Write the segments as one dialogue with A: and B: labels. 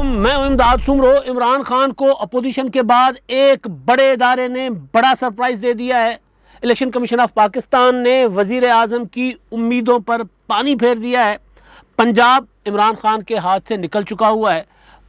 A: वालेकुम, मैं हूं इमदाद सुमरो। इमरान खान को अपोजिशन के बाद एक बड़े इदारे ने बड़ा सरप्राइज दे दिया है। इलेक्शन कमीशन ऑफ पाकिस्तान ने वजीर आज़म की उम्मीदों पर पानी फेर दिया है। पंजाब इमरान खान के हाथ से निकल चुका हुआ है।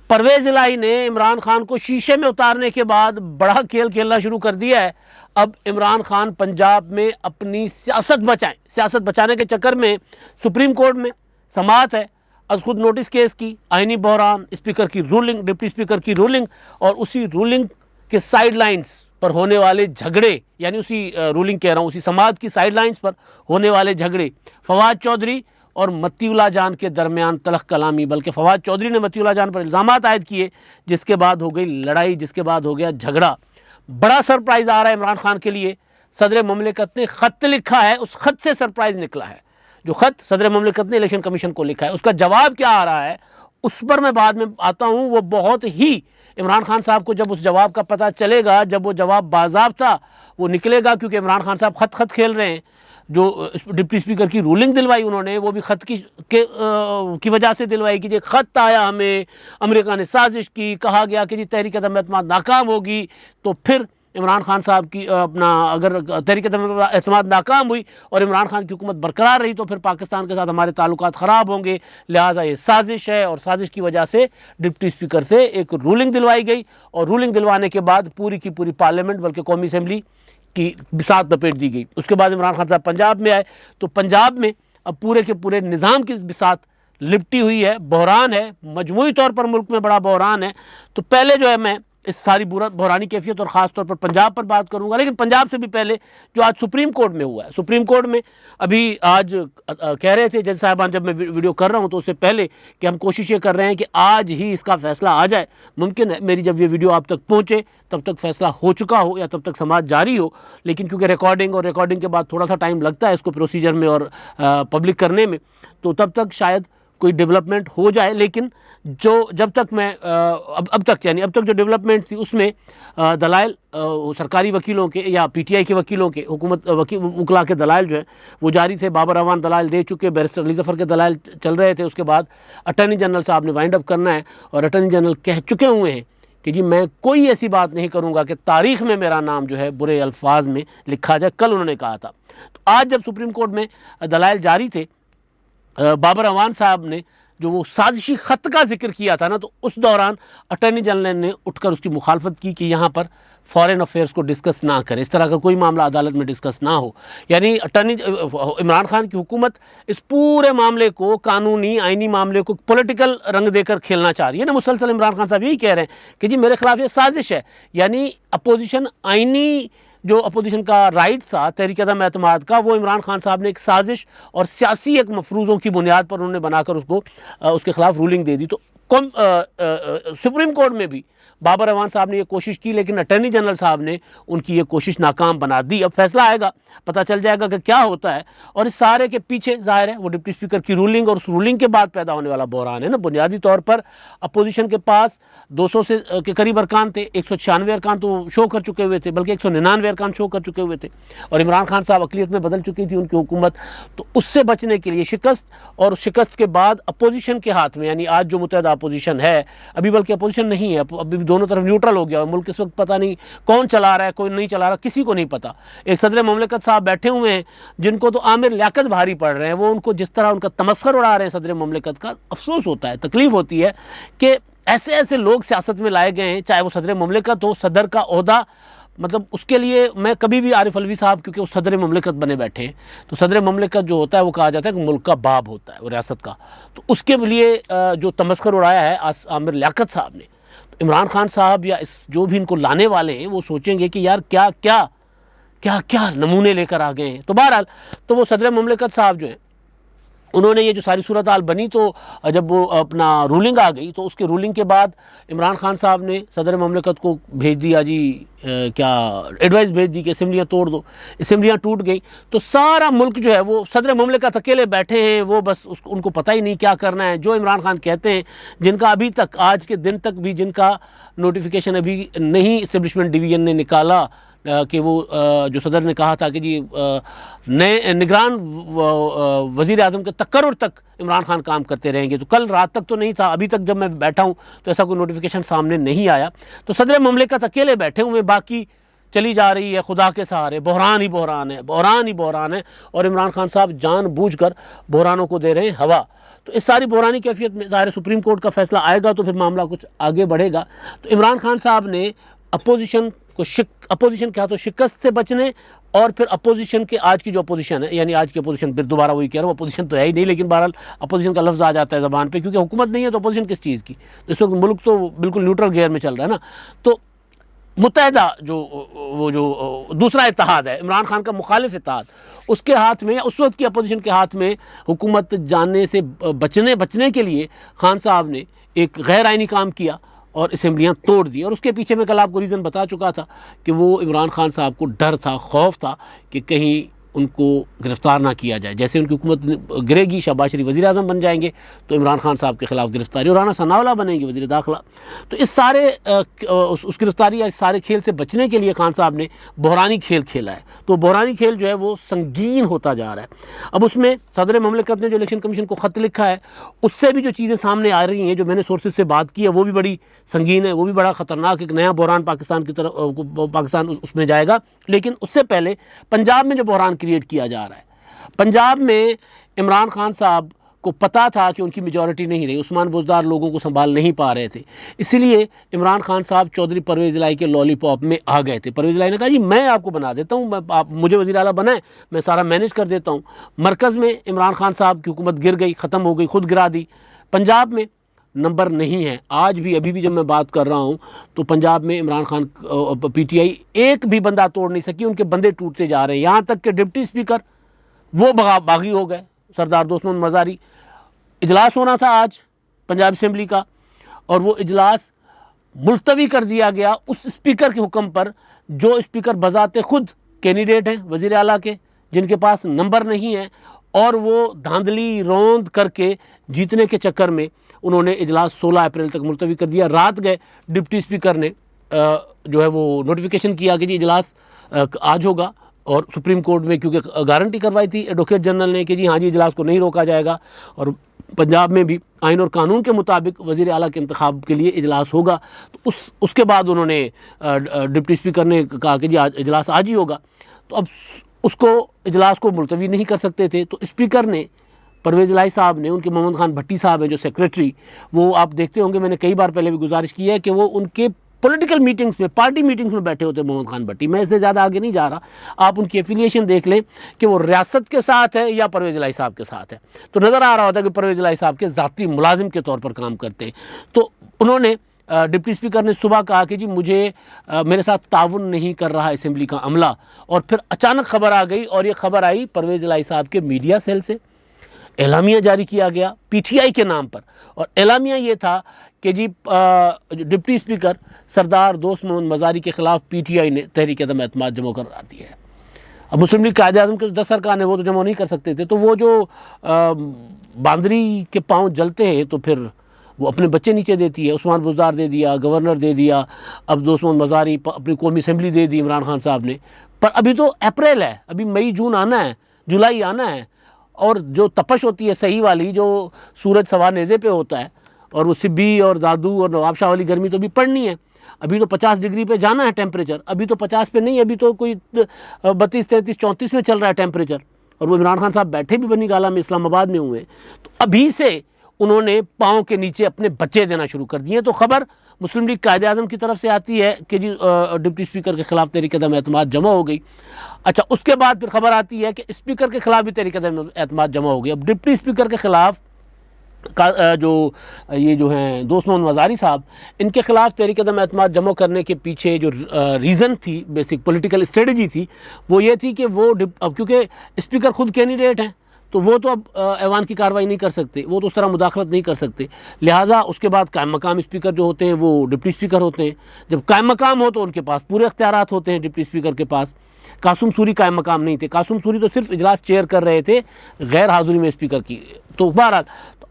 A: परवेज़ इलाही ने इमरान खान को शीशे में उतारने के बाद बड़ा खेल खेलना शुरू कर दिया है। अब इमरान खान पंजाब में अपनी सियासत बचाने के चक्कर में सुप्रीम कोर्ट में समाअत है अज खुद नोटिस केस की, आईनी बहरान, स्पीकर की रूलिंग, डिप्टी स्पीकर की रूलिंग और उसी रूलिंग के साइडलाइंस पर होने वाले झगड़े, यानी उसी रूलिंग कह रहा हूँ, उसी समाअत की साइडलाइंस पर होने वाले झगड़े फवाद चौधरी और मतीउल्लाह जान के दरमियान तलख कलामी। बल्कि फवाद चौधरी ने मतीउल्लाह जान पर इल्ज़ामात आयद किए, जिसके बाद हो गई लड़ाई, जिसके बाद हो गया झगड़ा। बड़ा सरप्राइज़ आ रहा है इमरान खान के लिए। सदर ममलिकत ने ख़त लिखा है, उस ख़त से सरप्राइज़ निकला है। जो ख़त सदर ममलिकत ने इलेक्शन कमीशन को लिखा है, उसका जवाब क्या आ रहा है उस पर मैं बाद में आता हूँ। वो बहुत ही इमरान खान साहब को जब उस जवाब का पता चलेगा, जब वो जवाब बाज़ाब्ता वो निकलेगा, क्योंकि इमरान खान साहब ख़त खेल रहे हैं। जो डिप्टी स्पीकर की रूलिंग दिलवाई उन्होंने, वो भी ख़त की वजह से दिलवाई कि जी ख़त आया हमें, अमेरिका ने साजिश की, कहा गया कि जी तहरीक अदम-ए-एतमाद नाकाम होगी। तो फिर इमरान खान साहब की अगर तहरीक अदम-ए-एतमाद नाकाम हुई और इमरान खान की हुकूमत बरकरार रही तो फिर पाकिस्तान के साथ हमारे ताल्लुकात ख़राब होंगे, लिहाजा ये साजिश है। और साजिश की वजह से डिप्टी स्पीकर से एक रूलिंग दिलवाई गई और रूलिंग दिलवाने के बाद पूरी की पूरी पार्लियामेंट बल्कि कौमी असम्बली की बिसात लपेट दी गई। उसके बाद इमरान खान साहब पंजाब में आए तो पंजाब में अब पूरे के पूरे निज़ाम की बिसात लिपटी हुई है। बहरान है, मजमूई तौर पर मुल्क में बड़ा बहरान है। तो पहले जो है मैं इस सारी बहरानी कैफियत और ख़ास तौर पर पंजाब पर बात करूंगा, लेकिन पंजाब से भी पहले जो आज सुप्रीम कोर्ट में हुआ है। सुप्रीम कोर्ट में अभी आज कह रहे थे जज साहबान, जब मैं वीडियो कर रहा हूं तो उससे पहले, कि हम कोशिश ये कर रहे हैं कि आज ही इसका फ़ैसला आ जाए। मुमकिन है मेरी जब ये वीडियो आप तक पहुँचे तब तक फ़ैसला हो चुका हो या तब तक समाअत जारी हो, लेकिन क्योंकि रिकॉर्डिंग के बाद थोड़ा सा टाइम लगता है इसको प्रोसीजर में और पब्लिक करने में, तो तब तक शायद कोई डेवलपमेंट हो जाए। लेकिन जो जब तक मैं अब तक जो डेवलपमेंट थी उसमें दलाइल सरकारी वकीलों के या पीटीआई के वकीलों के, हुकूमत वकला के दलाइल जो है वो जारी थे। बाबर अवान दलाइल दे चुके, बैरिस्टर अली ज़फ़र के दलाइल चल रहे थे। उसके बाद अटर्नी जनरल साहब ने वाइंड अप करना है और अटर्नी जनरल कह चुके हुए हैं कि जी मैं कोई ऐसी बात नहीं करूँगा कि तारीख़ में मेरा नाम जो है बुरे अल्फाज में लिखा जाए। कल उन्होंने कहा था। तो आज जब सुप्रीम कोर्ट में दलाइल जारी थे, बाबर अवान साहब ने जो वो साजिशी ख़त का जिक्र किया था ना, तो उस दौरान अटर्नी जनरल ने उठकर उसकी मुखालफत की कि यहाँ पर फॉरेन अफेयर्स को डिस्कस ना करें, इस तरह का कोई मामला अदालत में डिस्कस ना हो। यानी इमरान खान की हुकूमत इस पूरे मामले को, कानूनी आइनी मामले को पॉलिटिकल रंग देकर खेलना चाह रही है ना। मुसलसल इमरान खान साहब यही कह रहे हैं कि जी मेरे खिलाफ ये साजिश है। यानी अपोजिशन, आइनी जो अपोजिशन का राइट था तहरीक अदम-ए-एतमाद का, वो इमरान खान साहब ने एक साजिश और सियासी एक मफरूज़ों की बुनियाद पर उन्होंने बनाकर उसको उसके ख़िलाफ़ रूलिंग दे दी। तो सुप्रीम कोर्ट में भी बाबर अवान साहब ने ये कोशिश की, लेकिन अटर्नी जनरल साहब ने उनकी ये कोशिश नाकाम बना दी। अब फैसला आएगा, पता चल जाएगा कि क्या होता है। और इस सारे के पीछे ज़ाहिर है वो डिप्टी स्पीकर की रूलिंग और उस रूलिंग के बाद पैदा होने वाला बहरान है ना। बुनियादी तौर पर अपोजिशन के पास 200 से के करीब अरकान थे। 196 अरकान तो शो कर चुके हुए थे, बल्कि 199 अरकान शो कर चुके हुए थे और इमरान खान साहब अक़लियत में बदल चुकी थी उनकी हुकूमत। तो उससे बचने के लिए शिकस्त, और शिकस्त के बाद अपोजिशन के हाथ में, यानी आज जो मुत्तहदा अपोजिशन है, अभी बल्कि अपोजिशन नहीं है, अभी दोनों तरफ न्यूट्रल हो गया मुल्क। इस वक्त पता नहीं कौन चला रहा है, कोई नहीं चला रहा, किसी को नहीं पता। एक सदर ममलिकत साहब बैठे हुए हैं जिनको तो आमिर लियाकत भारी पड़ रहे हैं। वो उनको जिस तरह उनका तमस्खर उड़ा रहे हैं सदर ममलिकत का, अफसोस होता है, तकलीफ होती है कि ऐसे ऐसे लोग सियासत में लाए गए हैं, चाहे वो सदर ममलिकत हो, सदर का ओहदा, मतलब उसके लिए मैं कभी भी आरिफ अलवी साहब, क्योंकि वो सदर ममलिकत बने बैठे हैं, तो सदर ममलिकत जो होता है वो कहा जाता है कि मुल्क का बाप होता है, वो रियासत का। तो उसके लिए जो तमस्खर उड़ाया है आमिर लियाकत साहब ने, इमरान खान साहब या इस जो भी इनको लाने वाले हैं वो सोचेंगे कि यार क्या क्या क्या क्या नमूने लेकर आ गए हैं। तो बहरहाल तो वो सदर ममलिकत साहब जो हैं उन्होंने ये जो सारी सूरत हाल बनी, तो जब वो अपना रूलिंग आ गई तो उसके रूलिंग के बाद इमरान खान साहब ने सदर ममलिकत को भेज दिया जी क्या एडवाइस भेज दी कि असम्बलियाँ तोड़ दो। असम्बलियाँ टूट गई तो सारा मुल्क जो है वो सदर ममलिकत अकेले बैठे हैं, वो बस उनको पता ही नहीं क्या करना है। जो इमरान खान कहते हैं, जिनका अभी तक आज के दिन तक भी जिनका नोटिफिकेशन अभी नहीं इस्टेब्लिशमेंट डिवीज़न ने निकाला कि वो जो सदर ने कहा था कि जी नए निगरान वज़ीर आज़म के तकर्रुर तक इमरान खान काम करते रहेंगे। तो कल रात तक तो नहीं था, अभी तक जब मैं बैठा हूँ तो ऐसा कोई नोटिफिकेशन सामने नहीं आया। तो सदर ममलिकत अकेले बैठे हुए, बाकी चली जा रही है खुदा के सहारे, बहरान ही बहरान है, बहरान ही बहरान है, और इमरान खान साहब जानबूझकर बहरानों को दे रहे हैं हवा। तो इस सारी बहरानी कैफियत में ज़ाहिर सुप्रीम कोर्ट का फैसला आएगा तो फिर मामला कुछ आगे बढ़ेगा। तो इमरान खान साहब ने अपोजिशन को अपोजिशन क्या तो शिकस्त से बचने, और फिर अपोजिशन के आज की जो अपोजिशन है, यानी आज की अपोजिशन, फिर दोबारा वही कह रहा हूँ, अपोजिशन तो है ही नहीं, लेकिन बहरहाल अपोजिशन का लफ्ज़ आ जाता है ज़बान पे, क्योंकि हुकूमत नहीं है तो अपोजिशन किस चीज़ की। इस वक्त मुल्क तो बिल्कुल न्यूट्रल गियर में चल रहा है ना। तो मुत्तहदा जो दूसरा इत्तेहाद है, इमरान खान का मुखालिफ इत्तेहाद, उसके हाथ में, उस वक्त की अपोजिशन के हाथ में हुकूमत जाने से बचने के लिए खान साहब ने एक गैर आइनी काम किया और असेंबलियाँ तोड़ दी। और उसके पीछे मैं कल आपको रीज़न बता चुका था कि वो इमरान खान साहब को डर था, खौफ था कि कहीं उनको गिरफ़्तार ना किया जाए। जैसे उनकी हुकूमत गिरेगी, शहबाज शरीफ वज़ीर आज़म बन जाएंगे तो इमरान खान साहब के ख़िलाफ़ गिरफ़्तारी, और राना सनाउल्लाह बनेंगे वज़ीर दाखिला। तो इस सारे उस गिरफ़्तारी या इस सारे खेल से बचने के लिए खान साहब ने बहरानी खेल खेला है। तो बहरानी खेल जो है वो संगीन होता जा रहा है। अब उसमें सदर ममलिकत ने जो इलेक्शन कमीशन को ख़त लिखा है, उससे भी जो चीज़ें सामने आ रही हैं, जो मैंने सोर्सेज से बात की है, वो भी बड़ी संगीन है, वो भी बड़ा ख़तरनाक, एक नया बहरान पाकिस्तान की तरफ पाकिस्तान उसमें जाएगा। लेकिन उससे पहले पंजाब में जो बहरान क्रिएट किया जा रहा है, पंजाब में इमरान खान साहब को पता था कि उनकी मेजॉरिटी नहीं रही, उस्मान बुज़दार लोगों को संभाल नहीं पा रहे थे, इसलिए इमरान खान साहब चौधरी परवेज़ इलाही के लॉलीपॉप में आ गए थे। परवेज़ इलाही ने कहा जी मैं आपको बना देता हूँ, आप मुझे वज़ीर आला बनाएं, मैं सारा मैनेज कर देता हूँ। मरकज़ में इमरान खान साहब की हुकूमत गिर गई, ख़त्म हो गई, खुद गिरा दी। पंजाब में नंबर नहीं है आज भी, अभी भी जब मैं बात कर रहा हूँ तो पंजाब में इमरान खान पीटीआई एक भी बंदा तोड़ नहीं सकी, उनके बंदे टूटते जा रहे हैं। यहाँ तक कि डिप्टी स्पीकर वो बागी हो गए, सरदार दोस्त मोहम्मद मज़ारी। इजलास होना था आज पंजाब असेंबली का, और वो इजलास मुलतवी कर दिया गया उस स्पीकर के हुक्म पर, जो स्पीकर बजाते खुद कैंडिडेट हैं वज़ीर आला के, जिनके पास नंबर नहीं है, और वो धांधली रौंद करके जीतने के चक्कर में उन्होंने इजलास 16 अप्रैल तक मुलतवी कर दिया। रात गए डिप्टी स्पीकर ने जो है वो नोटिफिकेशन किया कि जी इजलास आज होगा, और सुप्रीम कोर्ट में क्योंकि गारंटी करवाई थी एडवोकेट जनरल ने कि जी हाँ जी इजलास को नहीं रोका जाएगा, और पंजाब में भी आइन और कानून के मुताबिक वज़ीर आला के इंतखाब के लिए इजलास होगा। तो उसके बाद उन्होंने डिप्टी स्पीकर ने कहा कि जी आज इजलास आज ही होगा। तो अब उसको इजलास को मुलतवी नहीं कर सकते थे, तो स्पीकर ने, परवेज़ इलाही साहब ने, उनके मोहम्मद खान भट्टी साहब हैं जो सेक्रेटरी, वो आप देखते होंगे, मैंने कई बार पहले भी गुजारिश की है कि वो उनके पॉलिटिकल मीटिंग्स में, पार्टी मीटिंग्स में बैठे होते मोहम्मद खान भट्टी। मैं इससे ज़्यादा आगे नहीं जा रहा, आप उनकी एफिलिएशन देख लें कि वो रियासत के साथ है या परवेज़ इलाही साहब के साथ है, तो नज़र आ रहा होता है कि परवेज़ इलाही साहब के ज़ाती मुलाजिम के तौर पर काम करते हैं। तो उन्होंने डिप्टी स्पीकर ने सुबह कहा कि जी मुझे मेरे साथ ताउन नहीं कर रहा असेंबली का अमला, और फिर अचानक खबर आ गई, और ये खबर आई परवेज़ इलाही साहब के मीडिया सेल से। एलामिया जारी किया गया पीटीआई के नाम पर, और एलामिया ये था कि जी डिप्टी स्पीकर सरदार दोस्त मोहम्मद मज़ारी के ख़िलाफ़ पीटीआई ने तहरीक अदम एतमाद जमा कर दी है। अब मुस्लिम लीग कायदे आज़म के 10 अरकान है, वो तो जमा नहीं कर सकते थे, तो वो जो बांदरी के पाँव जलते हैं तो फिर वो अपने बच्चे नीचे देती है। उस्मान बुज़दार दे दिया, गवर्नर दे दिया, अब दोस्त मोहम्मद मज़ारी अपनी कौमी असेंबली दे दी इमरान खान साहब ने। पर अभी तो अप्रैल है, अभी मई जून आना है, जुलाई आना है, और जो तपश होती है सही वाली, जो सूरज सवा नेज़े पे होता है, और वो सिब्बी और दादू और नवाब शाह वाली गर्मी तो भी पड़नी है। अभी तो 50 डिग्री पे जाना है टेम्परेचर, अभी तो 50 पे नहीं, अभी तो कोई 32, 33, 34 में चल रहा है टेम्परेचर। और वो इमरान खान साहब बैठे भी बनी गाला में, इस्लामाबाद में हुए। तो अभी से उन्होंने पाँव के नीचे अपने बच्चे देना शुरू कर दिए। तो खबर मुस्लिम लीग कायदे आज़म की तरफ से आती है कि जी डिप्टी स्पीकर के ख़िलाफ़ तहरीक अदम एतमाद जमा हो गई। अच्छा, उसके बाद फिर खबर आती है कि स्पीकर के ख़िलाफ़ भी तहरीक अदम एतमाद जमा हो गई। अब डिप्टी स्पीकर के ख़िलाफ़ जो हैं दोस्त मोहम्मद मज़ारी साहब, इनके ख़िलाफ़ तहरीक अदम एतमाद जमा करने के पीछे जो रीज़न थी, बेसिक पॉलिटिकल स्ट्रेटजी थी, वो ये थी कि वो अब क्योंकि स्पीकर खुद कैंडिडेट हैं, तो वो तो अब ऐवान की कार्रवाई नहीं कर सकते, वो तो उस तरह मुदाखलत नहीं कर सकते। लिहाजा उसके बाद कायम मकाम स्पीकर जो होते हैं वो डिप्टी स्पीकर होते हैं। जब कायम मकाम हो तो उनके पास पूरे अख्तियारात होते हैं डिप्टी स्पीकर के पास। कासुम सूरी कायम मकाम नहीं थे, कासुम सूरी तो सिर्फ इजलास चेयर कर रहे थे गैर हाज़ुरी में स्पीकर की। तो बहरहाल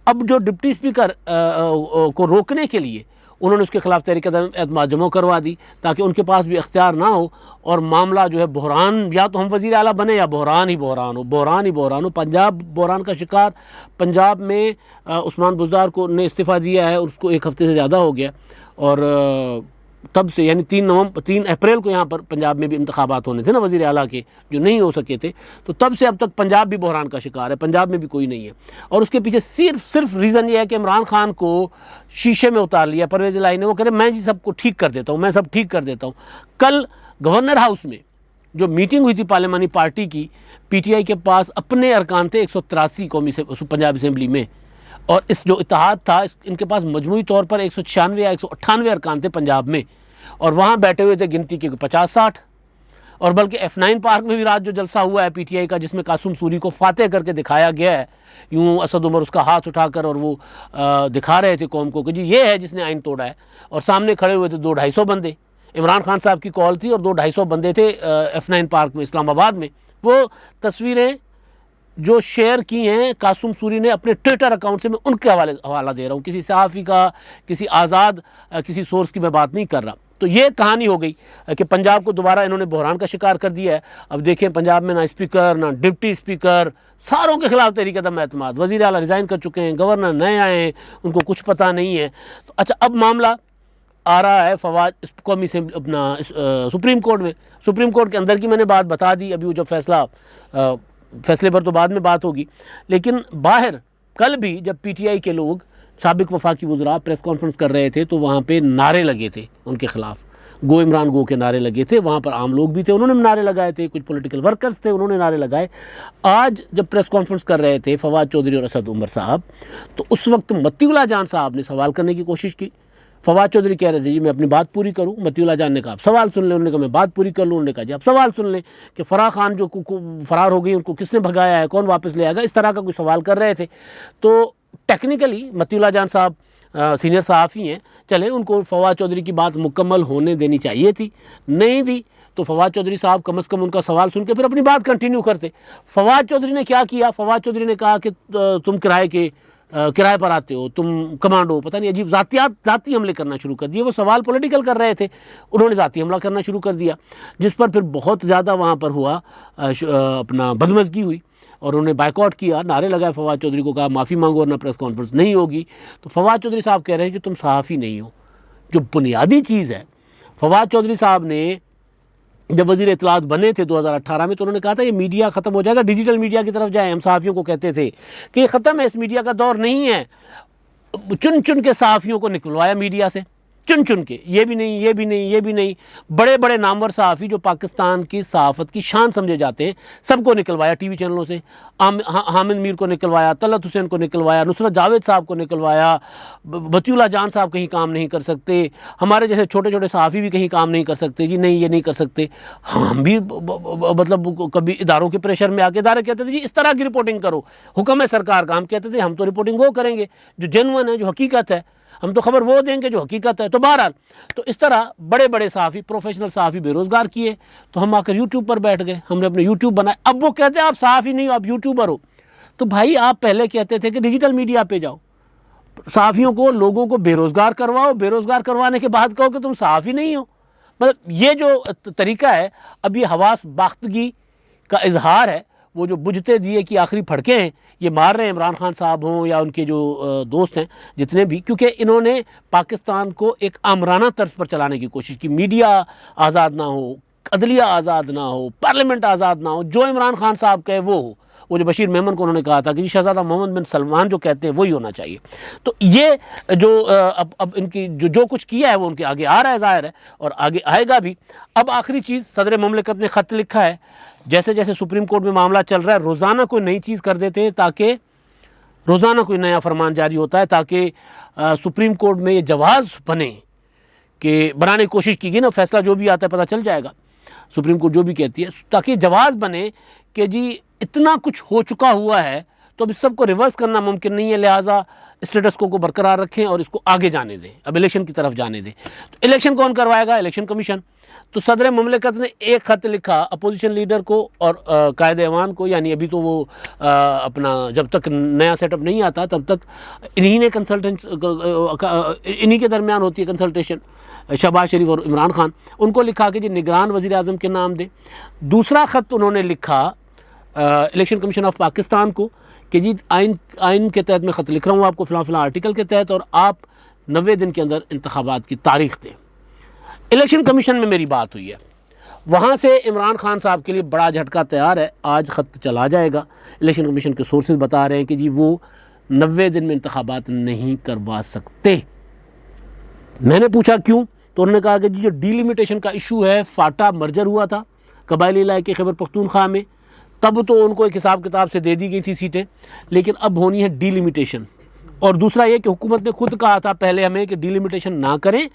A: अब जो डिप्टी स्पीकर को रोकने के लिए उन्होंने उसके खिलाफ तहरीक एतमाद जमा करवा दी ताकि उनके पास भी इख्तियार ना हो और मामला जो है बहरान, या तो हम वज़ीर आला बने या बहरान ही बहरान हो, बहरान ही बहरान हो। पंजाब बहरान का शिकार। पंजाब में उस्मान बुज़दार को ने इस्तीफ़ा दिया है, उसको 1 हफ़्ते से ज़्यादा हो गया और तब से यानी 3 अप्रैल को यहाँ पर पंजाब में भी इंतखाबात होने थे ना वज़ीर आला के, जो नहीं हो सके थे, तो तब से अब तक पंजाब भी बहरान का शिकार है, पंजाब में भी कोई नहीं है। और उसके पीछे सिर्फ रीज़न ये है कि इमरान खान को शीशे में उतार लिया परवेज़ इलाही ने। वो कह रहे मैं जी सबको ठीक कर देता हूँ, मैं सब ठीक कर देता हूँ। कल गवर्नर हाउस में जो मीटिंग हुई थी पार्लियामानी पार्टी की, PTI के पास अपने अरकान थे 183 कौमी से पंजाब असम्बली में, और इस जो इत्तेहाद था इनके पास मजमूई तौर पर 196 या 198 अरकान थे पंजाब में, और वहाँ बैठे हुए थे गिनती के 50-60। और बल्कि F9 पार्क में भी रात जो जलसा हुआ है PTI का, जिसमें कासुम सूरी को फातेह करके दिखाया गया है, यूँ असद उमर उसका हाथ उठाकर और वो दिखा रहे थे कौम को कि जी ये है जिसने आइन तोड़ा है, और सामने खड़े हुए थे 200-250 बंदे। इमरान खान साहब की कॉल थी और 200-250 बंदे थे F9 पार्क में इस्लामाबाद में। वो तस्वीरें जो शेयर की हैं कासुम सूरी ने अपने ट्विटर अकाउंट से, मैं उनके हवाला दे रहा हूँ, किसी सहाफ़ी का, किसी आज़ाद किसी सोर्स की मैं बात नहीं कर रहा। तो ये कहानी हो गई कि पंजाब को दोबारा इन्होंने बहरान का शिकार कर दिया है। अब देखें पंजाब में ना स्पीकर ना डिप्टी स्पीकर, सारों के खिलाफ तहरीक एतमाद। वज़ीर आला रिज़ाइन कर चुके हैं, गवर्नर नए आए हैं, उनको कुछ पता नहीं है। तो अच्छा, अब मामला आ रहा है फवाद कौमी से अपना सुप्रीम कोर्ट में। सुप्रीम कोर्ट के अंदर की मैंने बात बता दी, अभी वो जब फैसले पर तो बाद में बात होगी। लेकिन बाहर कल भी जब PTI के लोग साबिक वफाकी वज़रा प्रेस कॉन्फ्रेंस कर रहे थे तो वहाँ पे नारे लगे थे उनके खिलाफ, गो इमरान गो के नारे लगे थे। वहाँ पर आम लोग भी थे, उन्होंने नारे लगाए थे, कुछ पॉलिटिकल वर्कर्स थे, उन्होंने नारे लगाए। आज जब प्रेस कॉन्फ्रेंस कर रहे थे फवाद चौधरी और असद उमर साहब, तो उस वक्त मतीउल्लाह जान साहब ने सवाल करने की कोशिश की। फवाद चौधरी कह रहे थे जी मैं अपनी बात पूरी करूं। मतीउल्लाह जान ने कहा आप सवाल सुन लें। उन्होंने कहा मैं बात पूरी कर लूँ। उन्होंने कहा जी आप सवाल सुन लें कि फ़राह खान जो फ़रार हो गई, उनको किसने भगाया है, कौन वापस ले आएगा, इस तरह का कोई सवाल कर रहे थे। तो टेक्निकली मतीउल्लाह जान साहब सीनियर सहाफ़ी हैं, चले उनको फवाद चौधरी की बात मुकम्मल होने देनी चाहिए थी, नहीं दी तो फवाद चौधरी साहब कम से कम उनका सवाल सुन के फिर अपनी बात कंटिन्यू करते। फवाद चौधरी ने क्या किया, फवाद चौधरी ने कहा कि तुम किराए पर आते हो, तुम कमांडो, पता नहीं अजीब ज़ाती हमले करना शुरू कर दिए। वो सवाल पॉलिटिकल कर रहे थे, उन्होंने ज़ाती हमला करना शुरू कर दिया, जिस पर फिर बहुत ज़्यादा वहाँ पर हुआ अपना बदमज़गी हुई और उन्होंने बाइकआउट किया, नारे लगाए। फवाद चौधरी को कहा माफ़ी मांगो वरना प्रेस कॉन्फ्रेंस नहीं होगी। तो फवाद चौधरी साहब कह रहे हैं कि तुम सहाफ़ी नहीं हो। जो बुनियादी चीज़ है, फवाद चौधरी साहब ने जब वज़ीर इत्तलात बने थे 2018 में, तो उन्होंने कहा था ये मीडिया ख़त्म हो जाएगा, डिजिटल मीडिया की तरफ जाए। हम सहाफ़ियों को कहते थे कि ये ख़त्म है, इस मीडिया का दौर नहीं है। चुन चुन के सहाफ़ियों को निकलवाया मीडिया से, चुन चुन के, ये भी नहीं, ये भी नहीं, ये भी नहीं। बड़े बड़े नामवर सहाफ़ी जो पाकिस्तान की सहाफ़त की शान समझे जाते हैं, सबको निकलवाया टीवी चैनलों से। हामिद मीर को निकलवाया, तलत हुसैन को निकलवाया, नुसरत जावेद साहब को निकलवाया, मतीउल्लाह जान साहब कहीं काम नहीं कर सकते, हमारे जैसे छोटे छोटे सहाफ़ी भी कहीं काम नहीं कर सकते। जी नहीं, ये नहीं कर सकते। हम भी मतलब कभी इदारों के प्रेशर में आके इदारे कहते थे जी इस तरह की रिपोर्टिंग करो, हुक्म है सरकार का। हम कहते थे हम तो रिपोर्टिंग वो करेंगे जो जेन्युइन है, जो हकीकत है, हम तो खबर वो देंगे जो हकीकत है। तो बहरहाल, तो इस तरह बड़े बड़े सहाफ़ी, प्रोफेशनल सहाफ़ी बेरोज़गार किए। तो हम आकर यूट्यूब पर बैठ गए, हमने अपने यूट्यूब बनाए। अब वो कहते हैं आप सहाफ़ी नहीं हो, आप यूट्यूबर हो। तो भाई आप पहले कहते थे कि डिजिटल मीडिया पे जाओ, सहाफ़ियों को, लोगों को बेरोज़गार करवाओ, बेरोज़गार करवाने के बाद कहो कि तुम सहाफ़ी नहीं हो। मतलब ये जो तरीका है, अब ये हवास बाख्तगी का इजहार है। वो जो बुझते दिए कि आखिरी फड़के हैं, ये मार रहे हैं इमरान खान साहब हों या उनके जो दोस्त हैं जितने भी, क्योंकि इन्होंने पाकिस्तान को एक आमराना तर्ज पर चलाने की कोशिश की। मीडिया आज़ाद ना हो, अदलिया आज़ाद ना हो, पार्लियामेंट आज़ाद ना हो, जो इमरान खान साहब कहे वो हो। वो जो बशीर मेमन को उन्होंने कहा था कि शहजादा मोहम्मद बिन सलमान जो कहते हैं वही होना चाहिए। तो ये जो अब इनकी जो कुछ किया है वो उनके आगे आ रहा है, ज़ाहिर है, और आगे आएगा भी। अब आखिरी चीज़, सदर मुमलिकत ने ख़त लिखा है, जैसे जैसे सुप्रीम कोर्ट में मामला चल रहा है, रोज़ाना कोई नई चीज़ कर देते हैं, ताकि रोज़ाना कोई नया फरमान जारी होता है, ताकि सुप्रीम कोर्ट में ये जवाज़ बने कि बनाने की कोशिश की गई ना, फैसला जो भी आता है पता चल जाएगा, सुप्रीम कोर्ट जो भी कहती है, ताकि जवाज़ बने कि जी इतना कुछ हो चुका हुआ है तो अब इस सब को रिवर्स करना मुमकिन नहीं है, लिहाजा स्टेटस को बरकरार रखें और इसको आगे जाने दें, अब इलेक्शन की तरफ जाने दें। तो इलेक्शन कौन करवाएगा? Election commission. तो सदर ममलिकत ने एक ख़त लिखा अपोजिशन लीडर को और कायदे ऐवान को, यानी अभी तो वो अपना जब तक नया सेटअप नहीं आता तब तक इन्हीं के दरमियान होती है कंसल्टेशन, शहबाज शरीफ और इमरान खान। उनको लिखा कि जी निगरान वज़ीर आज़म के नाम दें। दूसरा ख़त उन्होंने लिखा इलेक्शन कमीशन ऑफ पाकिस्तान को कि जी आइन के तहत मैं ख़त लिख रहा हूँ आपको फ़लाँ आर्टिकल के तहत, और आप 90 दिन के अंदर इंतखाबात की तारीख़ दें। इलेक्शन कमीशन में मेरी बात हुई है, वहाँ से इमरान खान साहब के लिए बड़ा झटका तैयार है। आज ख़त चला जाएगा। इलेक्शन कमीशन के सोर्सेज बता रहे हैं कि जी वो 90 दिन में इंतखाबात नहीं करवा सकते। मैंने पूछा क्यों, तो उन्होंने कहा कि जी जो डीलिमिटेशन का इशू है, फाटा मर्जर हुआ था कबायली इलाके खैबर पख्तूनख्वा में, तब तो उनको एक हिसाब किताब से दे दी गई थी सीटें, लेकिन अब होनी है डीलिमिटेशन। और दूसरा ये कि हुकूमत ने खुद कहा था पहले हमें कि डीलिमिटेशन ना करें,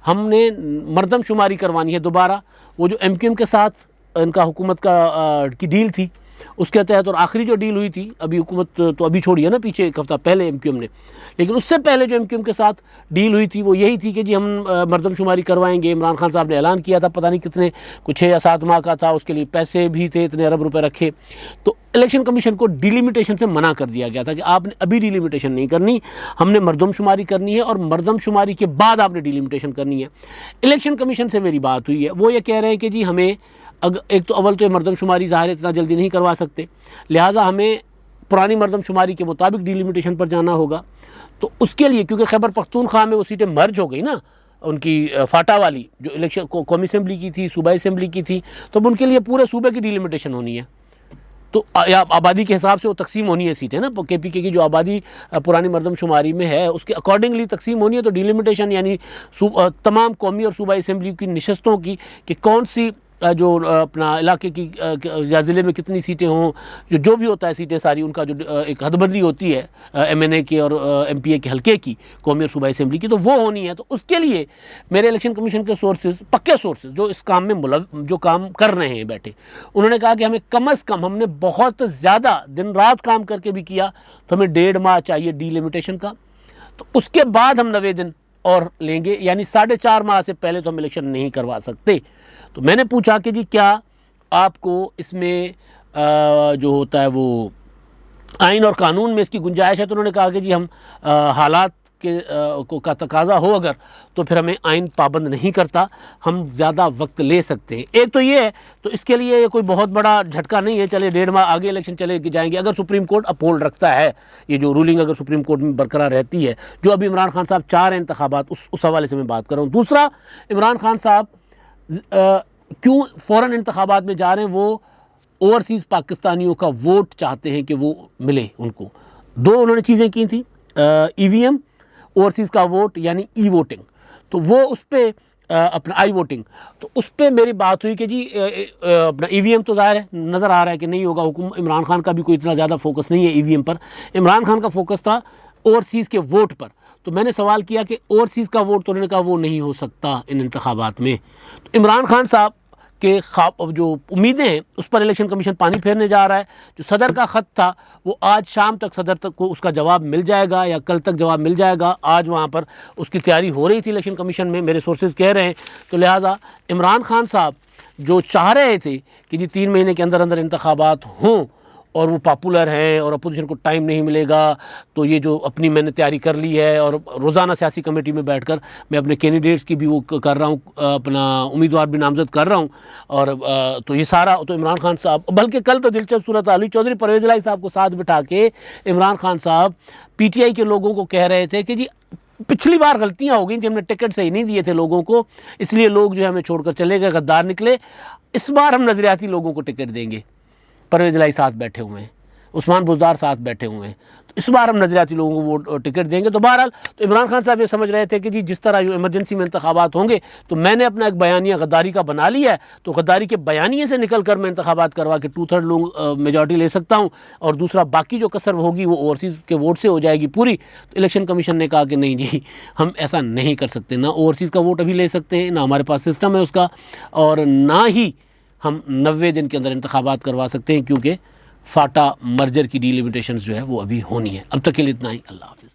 A: हमने मरदमशुमारी करवानी है दोबारा। वो जो MQM के साथ इनका हुकूमत की डील थी उसके तहत, और आखिरी जो डील हुई थी, अभी हुकूमत तो अभी छोड़ी है ना पीछे, एक हफ़्ता पहले MQM ने, लेकिन उससे पहले जो MQM के साथ डील हुई थी वो यही थी कि जी हम मरदमशुमारी करवाएंगे। इमरान खान साहब ने ऐलान किया था, पता नहीं कितने, कुछ 6 या 7 माह का था, उसके लिए पैसे भी थे, इतने अरब रुपए रखे। तो इलेक्शन कमीशन को डीलिमिटेशन से मना कर दिया गया था कि आपने अभी डीलिमिटेशन नहीं करनी, हमने मरदमशुमारी करनी है और मरदमशुमारी के बाद आपने डीलिमिटेशन करनी है। इलेक्शन कमीशन से मेरी बात हुई है, वो ये कह रहे हैं कि जी हमें एक तो अव्वल तो मरदमशुमारी ज़ाहिर इतना जल्दी नहीं करवा सकते, लिहाजा हमें पुरानी मरदमशुमारी के मुताबिक डीलिमिटेशन पर जाना होगा। तो उसके लिए, क्योंकि खैबर पख्तूनख्वा में वो सीटें मर्ज हो गई ना, उनकी फाटा वाली जो इलेक्शन कौमी असम्बली की थी, सूबाई असम्बली की थी, तो अब उनके लिए पूरे सूबे की डीलिमिटेशन होनी है। तो आबादी के हिसाब से वो तकसीम होनी है सीटें ना, KPK की जो आबादी पुरानी मरदमशुमारी में है उसके अकॉर्डिंगली तकसीम होनी है। तो डीलिमिटेशन यानी तमाम कौमी और सूबाई असम्बली की नशस्तों की कि कौन सी जो अपना इलाके की या ज़िले में कितनी सीटें हों, जो भी होता है सीटें सारी, उनका जो एक हदबदली होती है MNA के और MPA के हल्के की, कौमी और सूबाई असम्बली की, तो वो होनी है। तो उसके लिए मेरे इलेक्शन कमीशन के सोर्सेज, पक्के सोर्सेज जो इस काम में जो काम कर रहे हैं बैठे, उन्होंने कहा कि हमें कम अज़ कम, हमने बहुत ज़्यादा दिन रात काम करके भी किया, तो हमें 1.5 माह चाहिए डीलिमिटेशन का। तो उसके बाद हम 90 दिन और लेंगे, यानी 4.5 माह से पहले तो हम इलेक्शन नहीं करवा सकते। तो मैंने पूछा कि जी क्या आपको इसमें जो होता है वो आइन और कानून में इसकी गुंजाइश है। तो उन्होंने कहा कि जी हम हालात का तकाजा हो अगर, तो फिर हमें आइन पाबंद नहीं करता, हम ज़्यादा वक्त ले सकते हैं। एक तो ये है, तो इसके लिए ये कोई बहुत बड़ा झटका नहीं है, चले 1.5 माह आगे इलेक्शन चले जाएंगे अगर सुप्रीम कोर्ट अपहोल्ड रखता है ये जो रूलिंग, अगर सुप्रीम कोर्ट में बरकरार रहती है, जो अभी इमरान खान साहब चाह रहे हैं इंतखाबात, उस हवाले से मैं बात कर रहा हूँ। दूसरा, इमरान खान साहब क्यों फ़ौरन इंतखाबात में जा रहे हैं, वो ओवरसीज़ पाकिस्तानियों का वोट चाहते हैं कि वो मिले उनको। 2 उन्होंने चीज़ें की थी, EVM, ओवरसीज़ का वोट यानी वोटिंग, तो वो उस पर अपना वोटिंग, तो उस पर मेरी बात हुई कि जी अपना EVM तो ज़ाहिर है नज़र आ रहा है कि नहीं होगा। इमरान खान का भी कोई इतना ज़्यादा फोकस नहीं है EVM पर, इमरान खान का फोकस था ओवरसीज़ के वोट पर। तो मैंने सवाल किया कि ओवरसीज़ का वोट, तो उन्होंने कहा वो नहीं हो सकता इन इंतखाबात में। तो इमरान खान साहब के जो उम्मीदें हैं उस पर इलेक्शन कमीशन पानी फेरने जा रहा है। जो सदर का ख़त था वो आज शाम तक सदर तक को उसका जवाब मिल जाएगा या कल तक जवाब मिल जाएगा। आज वहाँ पर उसकी तैयारी हो रही थी इलेक्शन कमीशन में, मेरे सोर्सेज कह रहे हैं। तो लिहाजा इमरान खान साहब जो चाह रहे थे कि जी 3 महीने के अंदर अंदर इंतखाबात हों, और वो पॉपुलर हैं और अपोजिशन को टाइम नहीं मिलेगा, तो ये जो अपनी मैंने तैयारी कर ली है और रोज़ाना सियासी कमेटी में बैठकर मैं अपने कैंडिडेट्स की भी वो कर रहा हूँ, अपना उम्मीदवार भी नामज़द कर रहा हूँ। और तो ये सारा तो इमरान खान साहब, बल्कि कल तो दिलचस्प सूरत हाल हुई, चौधरी परवेज़ इलाही साहब को साथ बिठा के इमरान खान साहब PTI के लोगों को कह रहे थे कि जी पिछली बार गलतियाँ हो गई थी, हमने टिकट सही नहीं दिए थे लोगों को, इसलिए लोग जो है हमें छोड़कर चले गए, गद्दार निकले। इस बार हम नज़रियाती लोगों को टिकट देंगे। परवेज़ इलाही साथ बैठे हुए हैं, उस्मान बुज़दार साथ बैठे हुए हैं, तो इस बार हम नज़रियाती लोगों को वो टिकट देंगे। तो बहरहाल तो इमरान खान साहब ये समझ रहे थे कि जी जिस तरह जो इमरजेंसी में इंतखाबात होंगे, तो मैंने अपना एक बयानिया गद्दारी का बना लिया है, तो गद्दारी के बयानिए से निकल कर मैं इंतखाबात करवा के 2/3 लोग मेजॉरिटी ले सकता हूँ, और दूसरा बाकी जो कसर होगी वो ओवरसीज़ के वोट से हो जाएगी पूरी। तो इलेक्शन कमीशन ने कहा कि नहीं जी, हम ऐसा नहीं कर सकते, ना ओवरसीज़ का वोट अभी ले सकते हैं, ना हमारे पास सिस्टम है उसका, और ना ही हम 90 दिन के अंदर इंतखाबात करवा सकते हैं, क्योंकि फाटा मर्जर की डीलिमिटेशंस जो है वो अभी होनी है। अब तक के लिए इतना ही। अल्लाह हाफ़िज़।